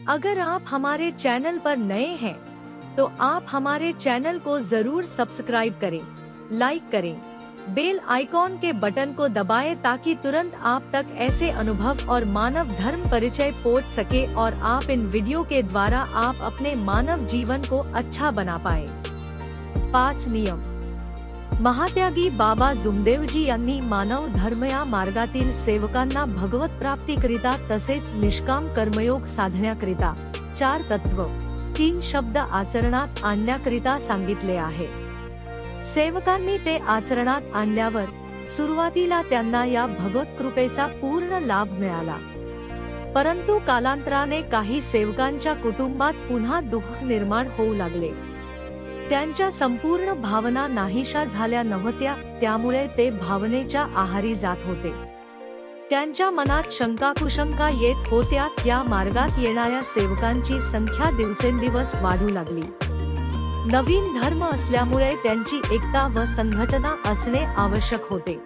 अगर आप हमारे चैनल पर नए हैं तो आप हमारे चैनल को जरूर सब्सक्राइब करें, लाइक करें, बेल आइकॉन के बटन को दबाएं ताकि तुरंत आप तक ऐसे अनुभव और मानव धर्म परिचय पहुंच सके और आप इन वीडियो के द्वारा आप अपने मानव जीवन को अच्छा बना पाए। 5 नियम। महात्यागी बाबा जुमदेवजी यांनी मानव धर्म या मार्गातील सेवकांना भगवत प्राप्तीकरिता तसेच निष्काम कर्मयोग साधण्याकरिता 4 तत्व 3 शब्द आचरणात आणण्याकरिता सांगितले आहे। सेवकांनी ते आचरणात आणल्यावर सुरुवातीला त्यांना या भगवत कृपेचा पूर्ण लाभ मिळाला, परंतु कालांतराने काही सेवकांच्या कुटुंबात पुन्हा दुःख निर्माण होऊ लागले। त्यांच्या संपूर्ण भावना नाहीशा झाल्या नव्हत्या, त्यामुळे ते भावनेच्या आहारी जात होते। त्यांच्या मनात शंका कुशंका येत होत्या। या मार्गात येणाऱ्या सेवकांची संख्या दिवसेंदिवस वाढू लागली। नवीन धर्म असल्यामुळे त्यांची एकता व संघटना असणे आवश्यक होते।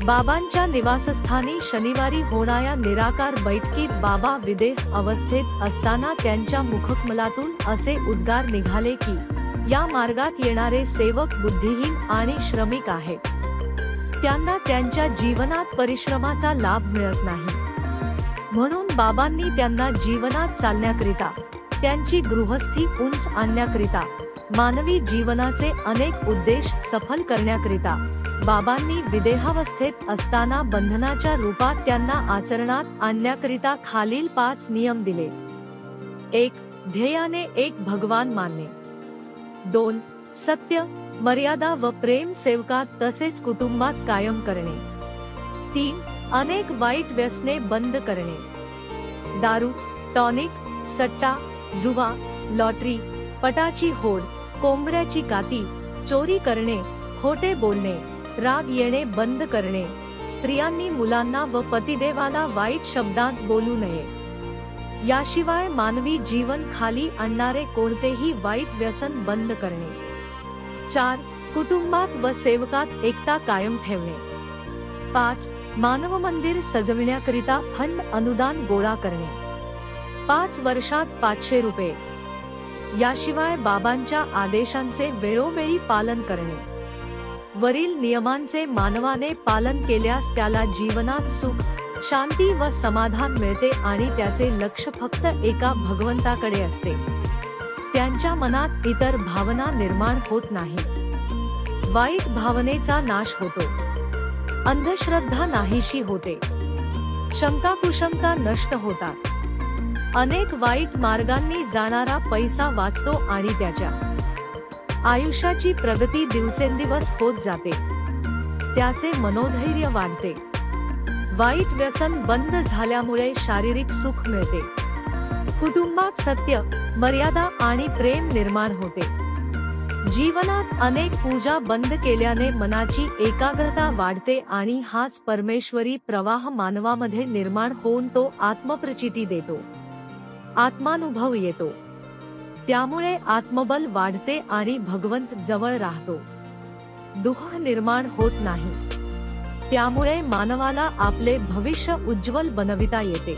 बाबांच्या निवासस्थानी शनिवारी होणाऱ्या निराकार बैठकीत बाबा विदेह अवस्थेत असताना त्यांच्या मुखकमलातून असे उद्गार निघाले की या मार्गात येणारे सेवक बुद्धिहीन आणि श्रमिक आहेत, त्यांना त्यांच्या जीवनात परिश्रमाचा लाभ मिळत नाही। म्हणून बाबांनी त्यांना जीवनात चालण्याकरिता, त्यांची गृहस्थी उंच आणण्याकरिता, मानवी जीवनाचे अनेक उद्देश सफल करण्याकरिता बाबांनी विदेहावस्थेत असताना बंधनाच्या रूपात त्यांना आचरणात आणण्याकरिता खालील 5 नियम दिले। 1. ध्येयाने एक भगवान मानणे। 2. सत्य, मर्यादा व प्रेम सेवकात तसेच कुटुंबात कायम करणे। 3. अनेक वाईट व्यसने बंद करणे। दारू, टॉनिक, सट्टा, जुवा, लॉटरी, पटाची होड, कोंबड्याची काती, चोरी करणे, खोटे बोलणे, राग येणे बंद करणे, स्त्रियांनी मुलांना व पतिदेवाला वाईट शब्दांत बोलू नये। याशिवाय मानवी जीवन खाली आणणारे कोणतेही वाईट व्यसन बंद करणे। 4. कुटुंबात व सेवकात एकता कायम ठेवणे। 5. मानव मंदिर सजविण्याकरिता फंड अनुदान गोळा करणे। 5 वर्षात 500 रुपये। याशिवाय बाबांच्या आदेशांचे वेळोवेळी पालन करणे। वरील नियमांचे मानवाने पालन केल्यास त्याला जीवनात सुख, शांती व समाधान मिळते आणि त्याचे लक्ष फक्त एका भगवंताकडे असते। त्यांच्या मनात इतर भावना निर्माण होत नाही। वाईट भावनेचा नाश होतो, अंधश्रद्धा नाहीशी होते, शंका कुशंका नष्ट होतात। अनेक वाईट मार्गांनी जाणारा पैसा वाचतो आणि त्याच्या आयुष्याची प्रगती दिवसेंदिवस होत जाते, त्याचे मनोधैर्य वाढते। वाईट व्यसन बंद झाल्यामुळे शारीरिक सुख मिळते, कुटुंबात सत्य, मर्यादा आणि प्रेम निर्माण होते। जीवनात अनेक पूजा बंद केल्याने मनाची एकाग्रता वाढते आणि हाच परमेश्वरी प्रवाह मानवामध्ये निर्माण होऊन तो आत्मप्रचिती देतो, आत्मानुभव येतो। त्यामुळे आत्मबल वाढते आणि भगवंत जवळ राहतो, दुःख निर्माण होत नाही। त्यामुळे मानवाला आपले भविष्य उज्ज्वल बनविता येते।